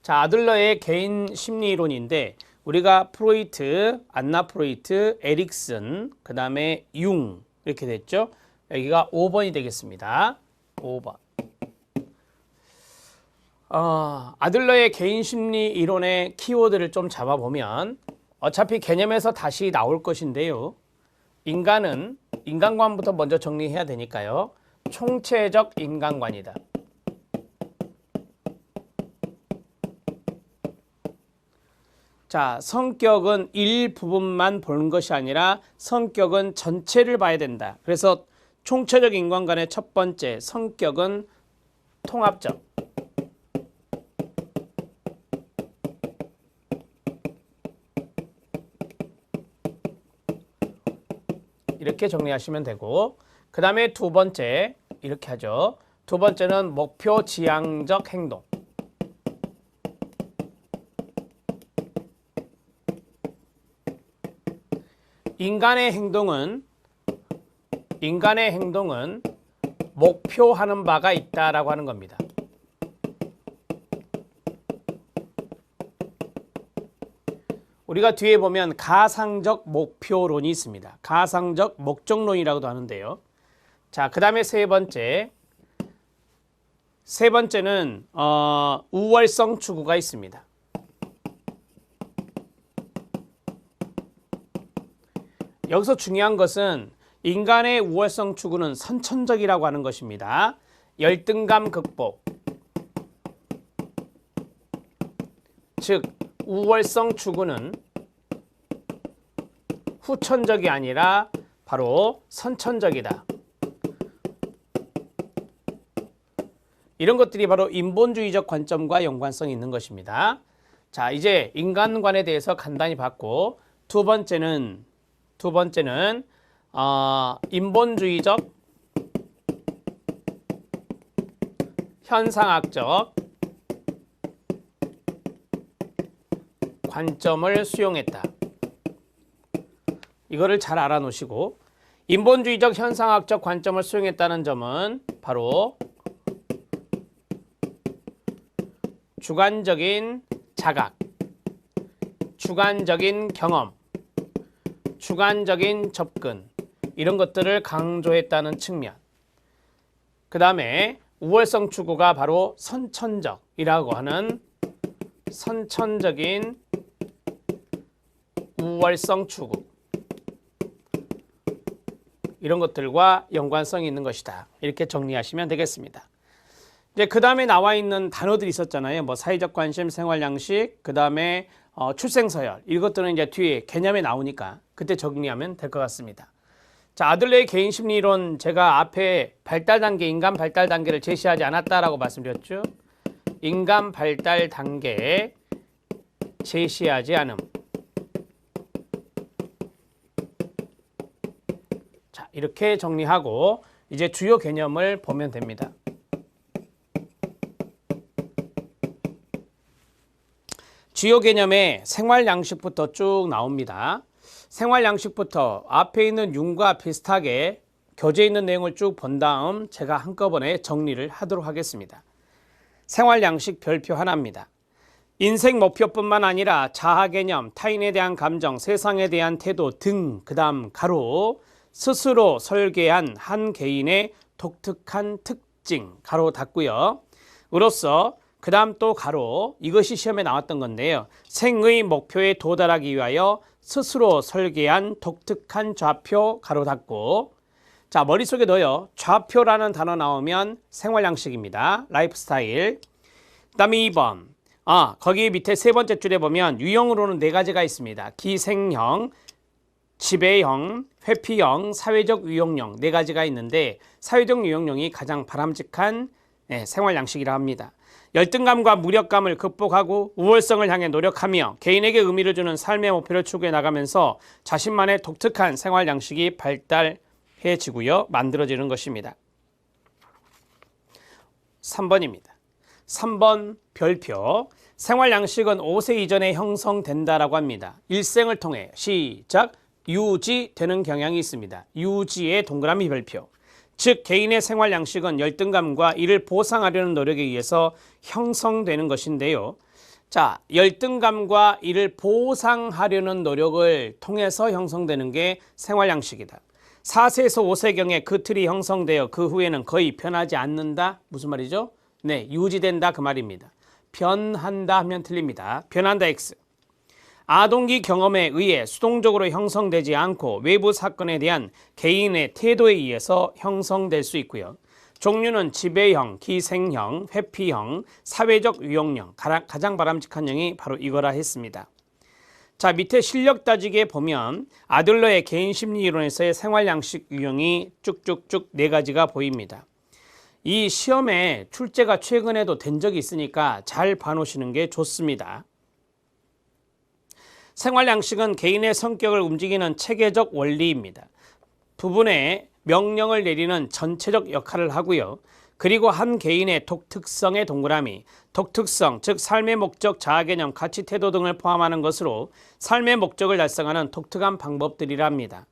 자, 아들러의 개인 심리이론인데 우리가 프로이트, 안나 프로이트, 에릭슨, 그 다음에 융 이렇게 됐죠. 여기가 5번이 되겠습니다. 5번. 아들러의 개인 심리 이론의 키워드를 좀 잡아보면 어차피 개념에서 다시 나올 것인데요. 인간은 인간관부터 먼저 정리해야 되니까요. 총체적 인간관이다. 자, 성격은 일부분만 보는 것이 아니라 성격은 전체를 봐야 된다. 그래서 총체적 인간관의 첫 번째, 성격은 통합적. 이렇게 정리하시면 되고, 그 다음에 두 번째 이렇게 하죠. 두 번째는 목표 지향적 행동. 인간의 행동은 목표하는 바가 있다라고 하는 겁니다. 우리가 뒤에 보면 가상적 목표론이 있습니다. 가상적 목적론이라고도 하는데요. 자, 그 다음에 세 번째는 우월성 추구가 있습니다. 여기서 중요한 것은 인간의 우월성 추구는 선천적이라고 하는 것입니다. 열등감 극복, 즉 우월성 추구는 후천적이 아니라 바로 선천적이다. 이런 것들이 바로 인본주의적 관점과 연관성이 있는 것입니다. 자, 이제 인간관에 대해서 간단히 봤고, 두 번째는 인본주의적 현상학적 관점을 수용했다. 이거를 잘 알아놓으시고, 인본주의적 현상학적 관점을 수용했다는 점은 바로 주관적인 자각, 주관적인 경험, 주관적인 접근, 이런 것들을 강조했다는 측면. 그 다음에 우월성 추구가 바로 선천적이라고 하는 선천적인 우월성 추구, 이런 것들과 연관성이 있는 것이다. 이렇게 정리하시면 되겠습니다. 이제 그 다음에 나와 있는 단어들이 있었잖아요. 뭐 사회적 관심, 생활 양식, 그 다음에 출생서열, 이것들은 이제 뒤에 개념에 나오니까 그때 정리하면 될 것 같습니다. 자, 아들러의 개인 심리론, 제가 앞에 발달 단계, 인간 발달 단계를 제시하지 않았다라고 말씀드렸죠. 인간 발달 단계에 제시하지 않음. 자, 이렇게 정리하고 이제 주요 개념을 보면 됩니다. 주요 개념에 생활 양식부터 쭉 나옵니다. 생활 양식부터 앞에 있는 융과 비슷하게 교재에 있는 내용을 쭉 본 다음 제가 한꺼번에 정리를 하도록 하겠습니다. 생활 양식 별표 하나입니다. 인생 목표뿐만 아니라 자아 개념, 타인에 대한 감정, 세상에 대한 태도 등, 그 다음 가로, 스스로 설계한 한 개인의 독특한 특징, 가로 닫고요. 으로써 그 다음 또 가로, 이것이 시험에 나왔던 건데요. 생의 목표에 도달하기 위하여 스스로 설계한 독특한 좌표, 가로 닫고. 자, 머릿속에 넣어요. 좌표라는 단어 나오면 생활 양식입니다. 라이프 스타일. 그 다음에 2번. 거기 밑에 세 번째 줄에 보면 유형으로는 네 가지가 있습니다. 기생형, 지배형, 회피형, 사회적 유형령 네 가지가 있는데 사회적 유형령이 가장 바람직한 생활 양식이라 합니다. 열등감과 무력감을 극복하고 우월성을 향해 노력하며 개인에게 의미를 주는 삶의 목표를 추구해 나가면서 자신만의 독특한 생활 양식이 발달해지고요. 만들어지는 것입니다. 3번입니다. 3번 별표. 생활 양식은 5세 이전에 형성된다라고 합니다. 일생을 통해 시작 유지되는 경향이 있습니다. 유지의 동그라미 별표. 즉 개인의 생활 양식은 열등감과 이를 보상하려는 노력에 의해서 형성되는 것인데요. 자, 열등감과 이를 보상하려는 노력을 통해서 형성되는 게 생활양식이다. 4세에서 5세경에 그 틀이 형성되어 그 후에는 거의 변하지 않는다. 무슨 말이죠? 네, 유지된다 그 말입니다. 변한다 하면 틀립니다. 변한다 X. 아동기 경험에 의해 수동적으로 형성되지 않고 외부 사건에 대한 개인의 태도에 의해서 형성될 수 있고요. 종류는 지배형, 기생형, 회피형, 사회적 유형형, 가장 바람직한 형이 바로 이거라 했습니다. 자, 밑에 실력 따지기에 보면 아들러의 개인심리이론에서의 생활양식 유형이 쭉쭉쭉 4가지가 보입니다. 이 시험에 출제가 최근에도 된 적이 있으니까 잘 봐놓으시는 게 좋습니다. 생활양식은 개인의 성격을 움직이는 체계적 원리입니다. 부분에 명령을 내리는 전체적 역할을 하고요. 그리고 한 개인의 독특성의 동그라미, 독특성, 즉 삶의 목적, 자아개념, 가치, 태도 등을 포함하는 것으로 삶의 목적을 달성하는 독특한 방법들이랍니다.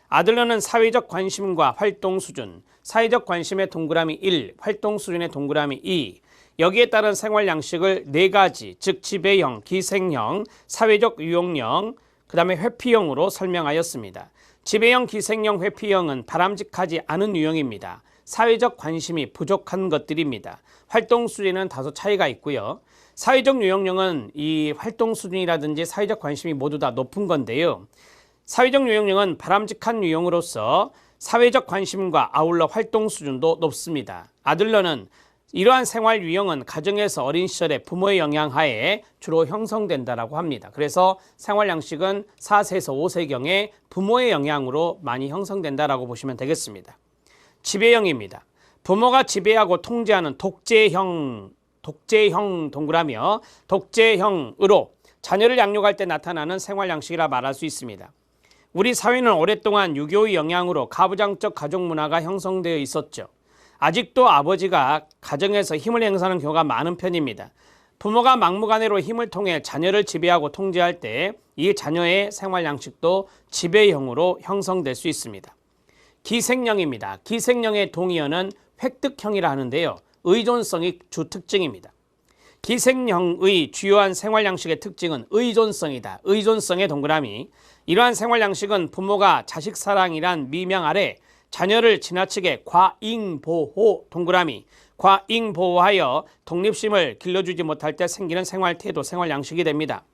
아들러는 사회적 관심과 활동 수준, 사회적 관심의 동그라미 1, 활동 수준의 동그라미 2, 여기에 따른 생활 양식을 4가지, 즉 지배형, 기생형, 사회적 유용형, 그 다음에 회피형으로 설명하였습니다. 지배형, 기생형, 회피형은 바람직하지 않은 유형입니다. 사회적 관심이 부족한 것들입니다. 활동 수준에는 다소 차이가 있고요. 사회적 유형형은 이 활동 수준이라든지 사회적 관심이 모두 다 높은 건데요. 사회적 유형형은 바람직한 유형으로서 사회적 관심과 아울러 활동 수준도 높습니다. 아들러는 이러한 생활 유형은 가정에서 어린 시절에 부모의 영향하에 주로 형성된다라고 합니다. 그래서 생활 양식은 4세에서 5세경에 부모의 영향으로 많이 형성된다라고 보시면 되겠습니다. 지배형입니다. 부모가 지배하고 통제하는 독재형 동그라미며 독재형으로 자녀를 양육할 때 나타나는 생활 양식이라 말할 수 있습니다. 우리 사회는 오랫동안 유교의 영향으로 가부장적 가족 문화가 형성되어 있었죠. 아직도 아버지가 가정에서 힘을 행사하는 경우가 많은 편입니다. 부모가 막무가내로 힘을 통해 자녀를 지배하고 통제할 때 이 자녀의 생활 양식도 지배형으로 형성될 수 있습니다. 기생형입니다. 기생형의 동의어는 획득형이라 하는데요. 의존성이 주 특징입니다. 기생형의 주요한 생활 양식의 특징은 의존성이다. 의존성의 동그라미. 이러한 생활 양식은 부모가 자식 사랑이란 미명 아래 자녀를 지나치게 과잉보호 동그라미, 과잉보호하여 독립심을 길러주지 못할 때 생기는 생활 태도, 생활 양식이 됩니다.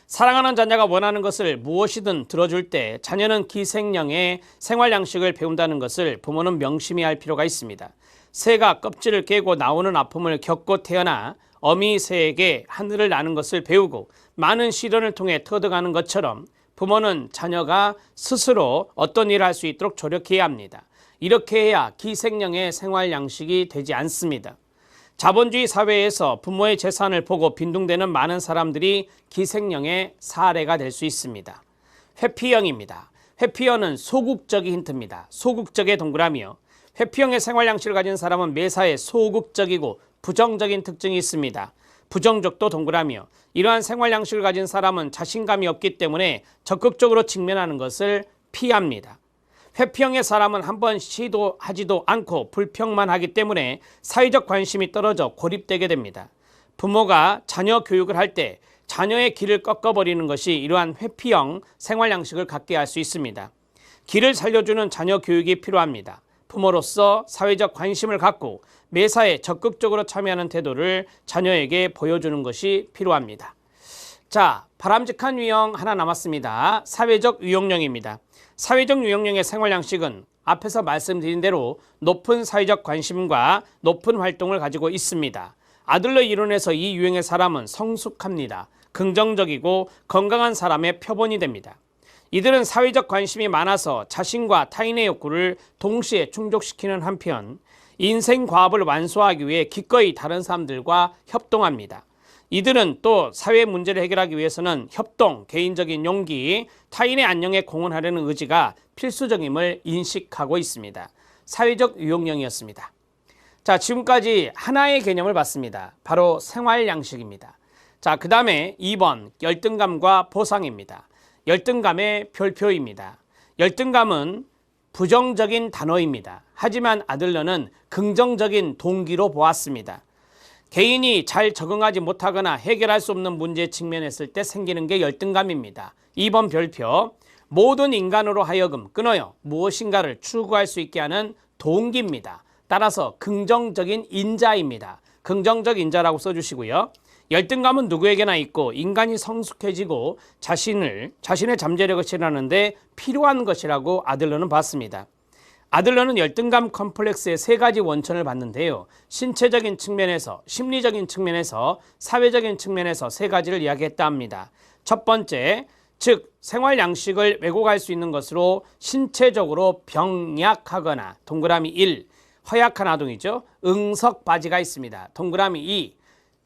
사랑하는 자녀가 원하는 것을 무엇이든 들어줄 때 자녀는 기생형의 생활 양식을 배운다는 것을 부모는 명심히 할 필요가 있습니다. 새가 껍질을 깨고 나오는 아픔을 겪고 태어나 어미 새에게 하늘을 나는 것을 배우고 많은 시련을 통해 터득하는 것처럼 부모는 자녀가 스스로 어떤 일을 할 수 있도록 조력해야 합니다. 이렇게 해야 기생형의 생활 양식이 되지 않습니다. 자본주의 사회에서 부모의 재산을 보고 빈둥대는 많은 사람들이 기생형의 사례가 될 수 있습니다. 회피형입니다. 회피형은 소극적인 힌트입니다. 소극적의 동그라미요. 회피형의 생활 양식을 가진 사람은 매사에 소극적이고 부정적인 특징이 있습니다. 부정적도 동그라미요. 이러한 생활 양식을 가진 사람은 자신감이 없기 때문에 적극적으로 직면하는 것을 피합니다. 회피형의 사람은 한번 시도하지도 않고 불평만 하기 때문에 사회적 관심이 떨어져 고립되게 됩니다. 부모가 자녀 교육을 할 때 자녀의 길을 꺾어버리는 것이 이러한 회피형 생활 양식을 갖게 할 수 있습니다. 길을 살려주는 자녀 교육이 필요합니다. 부모로서 사회적 관심을 갖고 매사에 적극적으로 참여하는 태도를 자녀에게 보여주는 것이 필요합니다. 자, 바람직한 유형 하나 남았습니다. 사회적 유형령입니다. 사회적 유형령의 생활 양식은 앞에서 말씀드린 대로 높은 사회적 관심과 높은 활동을 가지고 있습니다. 아들러 이론에서 이 유형의 사람은 성숙합니다. 긍정적이고 건강한 사람의 표본이 됩니다. 이들은 사회적 관심이 많아서 자신과 타인의 욕구를 동시에 충족시키는 한편 인생 과업을 완수하기 위해 기꺼이 다른 사람들과 협동합니다. 이들은 또 사회 문제를 해결하기 위해서는 협동, 개인적인 용기, 타인의 안녕에 공헌하려는 의지가 필수적임을 인식하고 있습니다. 사회적 유형령이었습니다. 자, 지금까지 하나의 개념을 봤습니다. 바로 생활 양식입니다. 자, 그 다음에 2번 열등감과 보상입니다. 열등감의 별표입니다. 열등감은 부정적인 단어입니다. 하지만 아들러는 긍정적인 동기로 보았습니다. 개인이 잘 적응하지 못하거나 해결할 수 없는 문제에 직면했을 때 생기는 게 열등감입니다. 2번 별표. 모든 인간으로 하여금 끊어요. 무엇인가를 추구할 수 있게 하는 동기입니다. 따라서 긍정적인 인자입니다. 긍정적 인자라고 써주시고요. 열등감은 누구에게나 있고 인간이 성숙해지고 자신의 잠재력을 실현하는데 필요한 것이라고 아들러는 봤습니다. 아들러는 열등감 컴플렉스의 세 가지 원천을 봤는데요. 신체적인 측면에서, 심리적인 측면에서, 사회적인 측면에서 세 가지를 이야기했다 합니다. 첫 번째, 즉 생활 양식을 왜곡할 수 있는 것으로 신체적으로 병약하거나 동그라미 1, 허약한 아동이죠. 응석바지가 있습니다. 동그라미 2.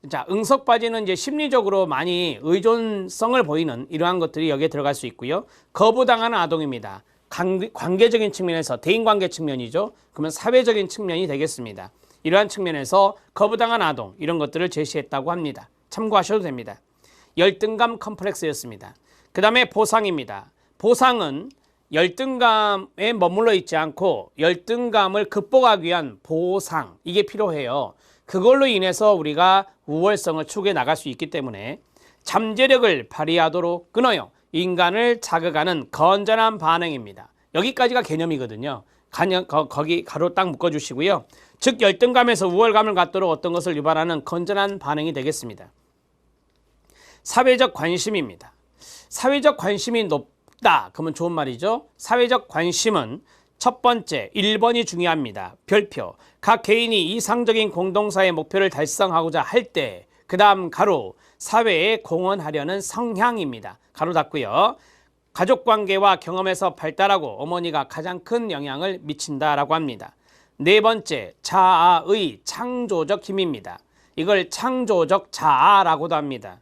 자, 응석바지는 이제 심리적으로 많이 의존성을 보이는 이러한 것들이 여기에 들어갈 수 있고요. 거부당하는 아동입니다. 관계적인 측면에서 대인관계 측면이죠. 그러면 사회적인 측면이 되겠습니다. 이러한 측면에서 거부당한 아동 이런 것들을 제시했다고 합니다. 참고하셔도 됩니다. 열등감 컴플렉스였습니다. 그 다음에 보상입니다. 보상은 열등감에 머물러 있지 않고 열등감을 극복하기 위한 보상 이게 필요해요. 그걸로 인해서 우리가 우월성을 추구해 나갈 수 있기 때문에 잠재력을 발휘하도록 끊어요. 인간을 자극하는 건전한 반응입니다. 여기까지가 개념이거든요. 거기 가로 딱 묶어주시고요. 즉 열등감에서 우월감을 갖도록 어떤 것을 유발하는 건전한 반응이 되겠습니다. 사회적 관심입니다. 사회적 관심이 높다. 그러면 좋은 말이죠. 사회적 관심은 첫 번째 1번이 중요합니다. 별표. 각 개인이 이상적인 공동사의 목표를 달성하고자 할 때 그 다음 가로 사회에 공헌하려는 성향입니다. 가로 닫고요. 가족관계와 경험에서 발달하고 어머니가 가장 큰 영향을 미친다라고 합니다. 네 번째 자아의 창조적 힘입니다. 이걸 창조적 자아라고도 합니다.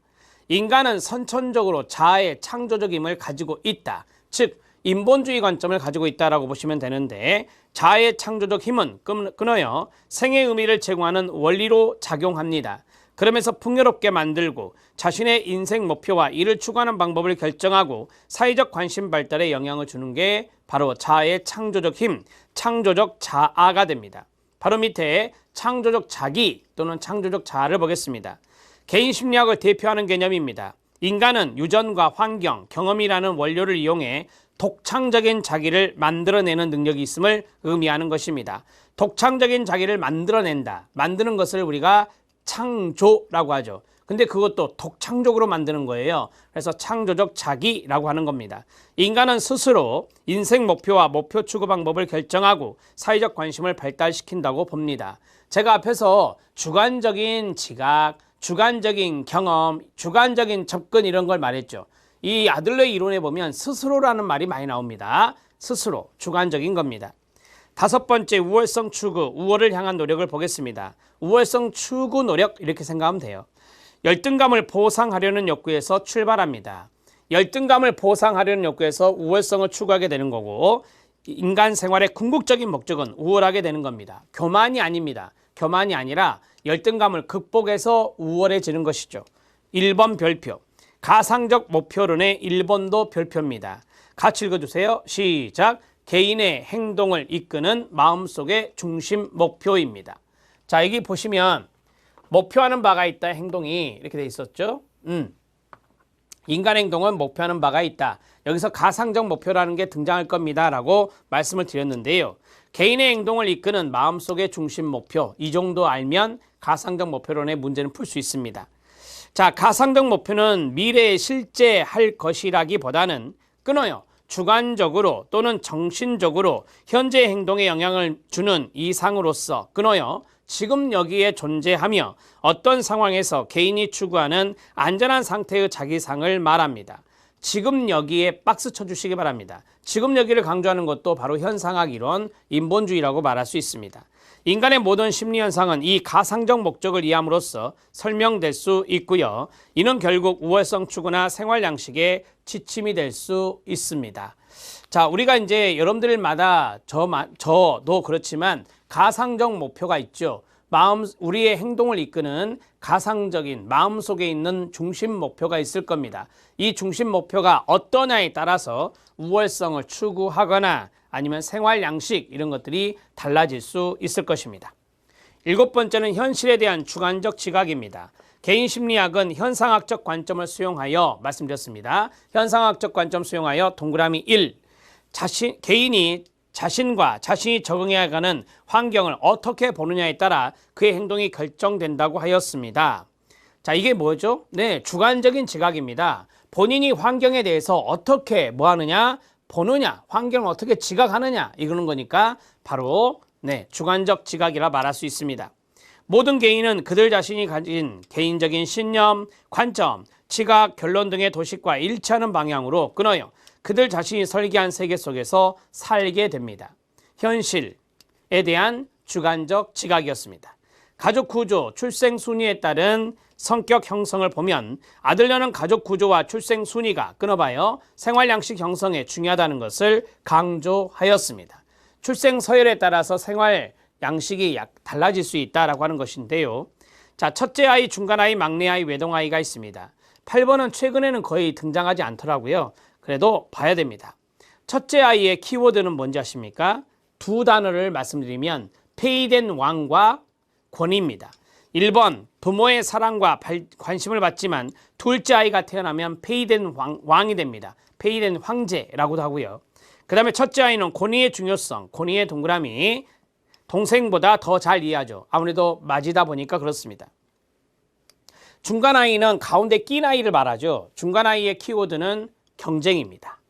인간은 선천적으로 자아의 창조적 힘을 가지고 있다. 즉 인본주의 관점을 가지고 있다라고 보시면 되는데 자아의 창조적 힘은 끊어요. 생의 의미를 제공하는 원리로 작용합니다. 그러면서 풍요롭게 만들고 자신의 인생 목표와 이를 추구하는 방법을 결정하고 사회적 관심 발달에 영향을 주는 게 바로 자아의 창조적 힘, 창조적 자아가 됩니다. 바로 밑에 창조적 자기 또는 창조적 자아를 보겠습니다. 개인 심리학을 대표하는 개념입니다. 인간은 유전과 환경, 경험이라는 원료를 이용해 독창적인 자기를 만들어내는 능력이 있음을 의미하는 것입니다. 독창적인 자기를 만들어낸다. 만드는 것을 우리가 창조라고 하죠. 근데 그것도 독창적으로 만드는 거예요. 그래서 창조적 자기라고 하는 겁니다. 인간은 스스로 인생 목표와 목표 추구 방법을 결정하고 사회적 관심을 발달시킨다고 봅니다. 제가 앞에서 주관적인 지각, 주관적인 경험, 주관적인 접근 이런 걸 말했죠. 이 아들러의 이론에 보면 스스로라는 말이 많이 나옵니다. 스스로, 주관적인 겁니다. 다섯 번째 우월성 추구, 우월을 향한 노력을 보겠습니다. 우월성 추구 노력 이렇게 생각하면 돼요. 열등감을 보상하려는 욕구에서 출발합니다. 열등감을 보상하려는 욕구에서 우월성을 추구하게 되는 거고 인간 생활의 궁극적인 목적은 우월하게 되는 겁니다. 교만이 아닙니다. 교만이 아니라 열등감을 극복해서 우월해지는 것이죠. 1번 별표. 가상적 목표론의 1번도 별표입니다. 같이 읽어주세요. 시작. 개인의 행동을 이끄는 마음속의 중심 목표입니다. 자, 여기 보시면 목표하는 바가 있다. 행동이 이렇게 돼 있었죠. 인간 행동은 목표하는 바가 있다. 여기서 가상적 목표라는 게 등장할 겁니다. 라고 말씀을 드렸는데요. 개인의 행동을 이끄는 마음속의 중심 목표. 이 정도 알면 가상적 목표론의 문제는 풀 수 있습니다. 자, 가상적 목표는 미래에 실제 할 것이라기보다는 끊어요. 주관적으로 또는 정신적으로 현재 행동에 영향을 주는 이상으로서 끊어요. 지금 여기에 존재하며 어떤 상황에서 개인이 추구하는 안전한 상태의 자기상을 말합니다. 지금 여기에 박스 쳐주시기 바랍니다. 지금 여기를 강조하는 것도 바로 현상학 이론, 인본주의라고 말할 수 있습니다. 인간의 모든 심리현상은 이 가상적 목적을 이해함으로써 설명될 수 있고요. 이는 결국 우월성 추구나 생활 양식의 지침이 될 수 있습니다. 자, 우리가 이제 여러분들마다 저도 그렇지만 가상적 목표가 있죠. 우리의 행동을 이끄는 가상적인 마음속에 있는 중심 목표가 있을 겁니다. 이 중심 목표가 어떠냐에 따라서 우월성을 추구하거나 아니면 생활 양식 이런 것들이 달라질 수 있을 것입니다. 7번째는 현실에 대한 주관적 지각입니다. 개인 심리학은 현상학적 관점을 수용하여 말씀드렸습니다. 현상학적 관점 수용하여 동그라미 1. 개인이 자신과 자신이 적응해야 하는 환경을 어떻게 보느냐에 따라 그의 행동이 결정된다고 하였습니다. 자, 이게 뭐죠? 네, 주관적인 지각입니다. 본인이 환경에 대해서 어떻게 뭐하느냐, 보느냐, 환경을 어떻게 지각하느냐 이러는 거니까 바로 주관적 지각이라 말할 수 있습니다. 모든 개인은 그들 자신이 가진 개인적인 신념, 관점, 지각, 결론 등의 도식과 일치하는 방향으로 끊어요. 그들 자신이 설계한 세계 속에서 살게 됩니다. 현실에 대한 주관적 지각이었습니다. 가족 구조, 출생 순위에 따른 성격 형성을 보면 아들러는 가족 구조와 출생 순위가 끊어봐요. 생활 양식 형성에 중요하다는 것을 강조하였습니다. 출생 서열에 따라서 생활 양식이 달라질 수 있다라고 하는 것인데요. 자, 첫째 아이, 중간 아이, 막내 아이, 외동 아이가 있습니다. 8번은 최근에는 거의 등장하지 않더라고요. 그래도 봐야 됩니다. 첫째 아이의 키워드는 뭔지 아십니까? 두 단어를 말씀드리면 폐위된 왕과 권위입니다. 1번 부모의 사랑과 관심을 받지만 둘째 아이가 태어나면 폐위된 왕이 됩니다. 폐위된 황제라고도 하고요. 그 다음에 첫째 아이는 권위의 중요성, 권위의 동그라미, 동생보다 더 잘 이해하죠. 아무래도 맞이다 보니까 그렇습니다. 중간 아이는 가운데 낀 아이를 말하죠. 중간 아이의 키워드는 경쟁입니다.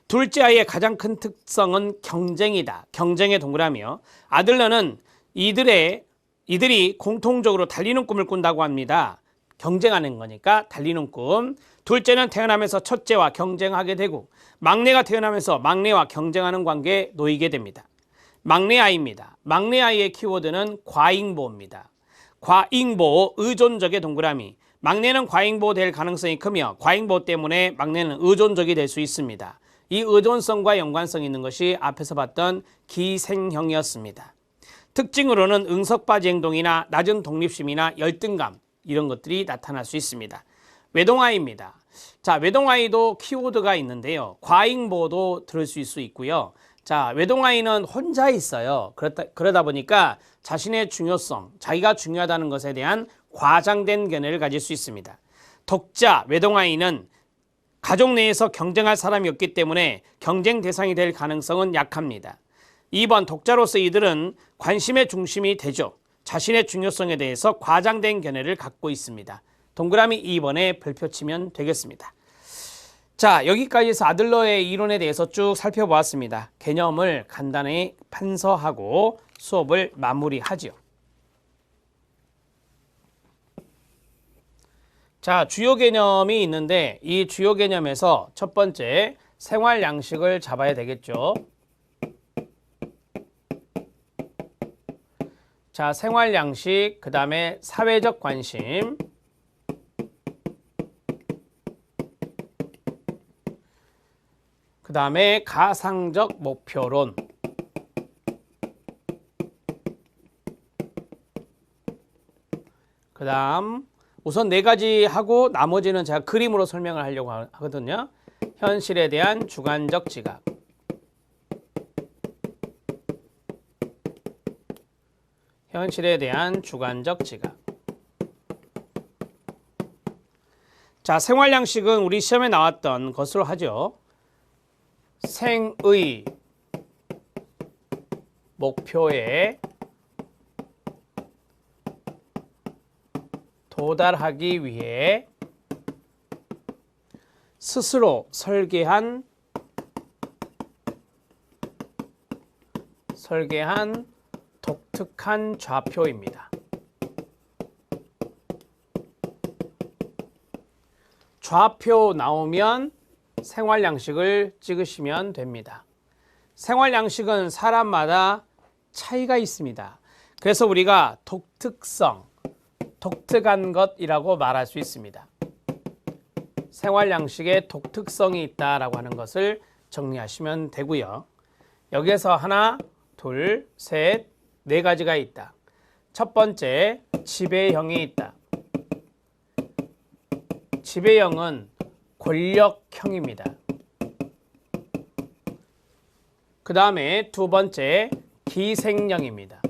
둘째 아이의 가장 큰 특성은 경쟁이다. 경쟁의 동그라미요. 아들러는 이들이 공통적으로 달리는 꿈을 꾼다고 합니다. 경쟁하는 거니까 달리는 꿈. 둘째는 태어나면서 첫째와 경쟁하게 되고 막내가 태어나면서 막내와 경쟁하는 관계에 놓이게 됩니다. 막내 아이입니다. 막내 아이의 키워드는 과잉보입니다. 과잉보, 의존적의 동그라미. 막내는 과잉보 될 가능성이 크며 과잉보 때문에 막내는 의존적이 될 수 있습니다. 이 의존성과 연관성이 있는 것이 앞에서 봤던 기생형이었습니다. 특징으로는 응석바지 행동이나 낮은 독립심이나 열등감 이런 것들이 나타날 수 있습니다. 외동아이입니다. 자, 외동아이도 키워드가 있는데요. 과잉보도 들을 수 있고요. 자, 외동아이는 혼자 있어요. 그러다 보니까 자신의 중요성, 자기가 중요하다는 것에 대한 과장된 견해를 가질 수 있습니다. 독자, 외동아이는 가족 내에서 경쟁할 사람이 없기 때문에 경쟁 대상이 될 가능성은 약합니다. 2번 독자로서 이들은 관심의 중심이 되죠. 자신의 중요성에 대해서 과장된 견해를 갖고 있습니다. 동그라미 2번에 별표 치면 되겠습니다. 자, 여기까지 해서 아들러의 이론에 대해서 쭉 살펴보았습니다. 개념을 간단히 판서하고 수업을 마무리하죠. 자, 주요 개념이 있는데 이 주요 개념에서 첫 번째 생활 양식을 잡아야 되겠죠. 자, 생활 양식, 그 다음에 사회적 관심, 그 다음에 가상적 목표론, 그 다음 우선 4가지 하고 나머지는 제가 그림으로 설명을 하려고 하거든요. 현실에 대한 주관적 지각, 현실에 대한 주관적 지각. 자, 생활 양식은 우리 시험에 나왔던 것으로 하죠. 생의 목표에 도달하기 위해 스스로 설계한 독특한 좌표입니다. 좌표 나오면 생활 양식을 찍으시면 됩니다. 생활 양식은 사람마다 차이가 있습니다. 그래서 우리가 독특성, 독특한 것이라고 말할 수 있습니다. 생활 양식에 독특성이 있다라고 하는 것을 정리하시면 되고요. 여기에서 하나, 둘, 셋, 4가지가 있다. 첫 번째, 지배형이 있다. 지배형은 권력형입니다. 그 다음에 두 번째, 기생형입니다.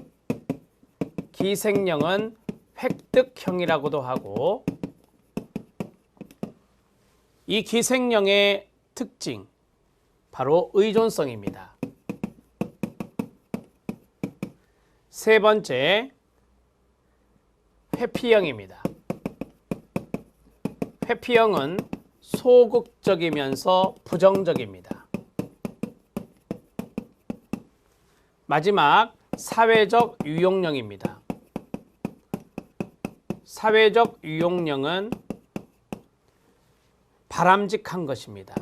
기생령은 획득형이라고도 하고, 이 기생령의 특징, 바로 의존성입니다. 세 번째, 회피형입니다. 회피형은 소극적이면서 부정적입니다. 마지막, 사회적 유용령입니다. 사회적 유용령은 바람직한 것입니다.